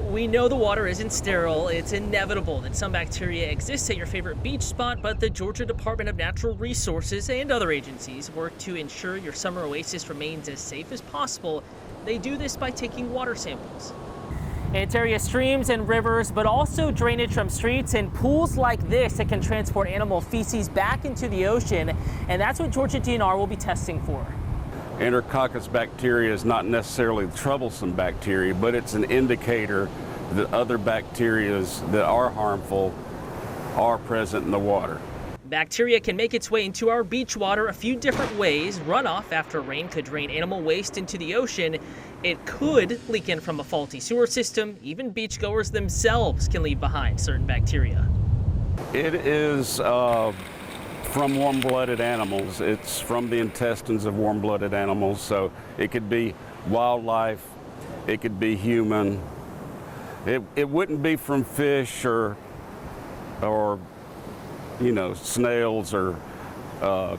We know the water isn't sterile. It's inevitable that some bacteria exists at your favorite beach spot, but the Georgia Department of Natural Resources and other agencies work to ensure your summer oasis remains as safe as possible. They do this by taking water samples. It's area streams and rivers, but also drainage from streets and pools like this that can transport animal feces back into the ocean. And that's what Georgia DNR will be testing for. Enterococcus bacteria is not necessarily troublesome bacteria, but it's an indicator that other bacteria that are harmful are present in the water. Bacteria can make its way into our beach water a few different ways. Runoff after rain could drain animal waste into the ocean. It could leak in from a faulty sewer system. Even beachgoers themselves can leave behind certain bacteria. It is from warm-blooded animals. It's from the intestines of warm-blooded animals, so it could be wildlife, it could be human. It wouldn't be from fish or snails or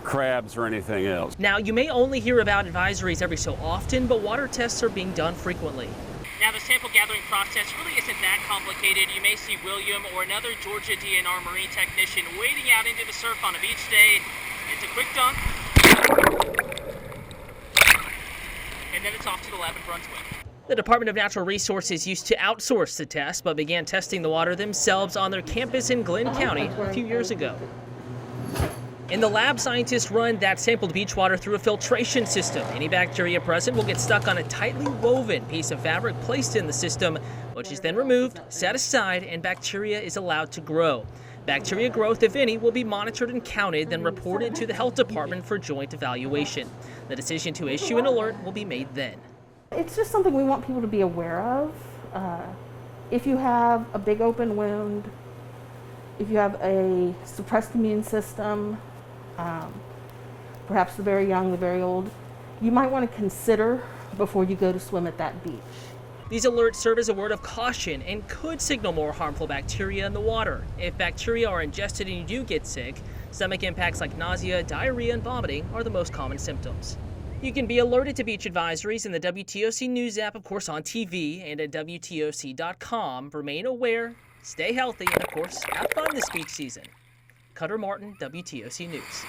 crabs or anything else. Now, you may only hear about advisories every so often, but water tests are being done frequently. Now, the sample gathering process really isn't that complicated. You may see William or another Georgia DNR marine technician wading out into the surf on a beach day. It's a quick dunk, and then it's off to the lab in Brunswick. The Department of Natural Resources used to outsource the test, but began testing the water themselves on their campus in Glenn County a few years ago. In the lab, scientists run that sampled beach water through a filtration system. Any bacteria present will get stuck on a tightly woven piece of fabric placed in the system, which is then removed, set aside, and bacteria is allowed to grow. Bacteria growth, if any, will be monitored and counted, then reported to the health department for joint evaluation. The decision to issue an alert will be made then. It's just something we want people to be aware of. If you have a big open wound, if you have a suppressed immune system, perhaps the very young, the very old, you might want to consider before you go to swim at that beach. These alerts serve as a word of caution and could signal more harmful bacteria in the water. If bacteria are ingested and you do get sick, stomach impacts like nausea, diarrhea, and vomiting are the most common symptoms. You can be alerted to beach advisories in the WTOC News app, of course, on TV, and at WTOC.com. Remain aware, stay healthy, and, of course, have fun this beach season. Cutter Martin, WTOC News.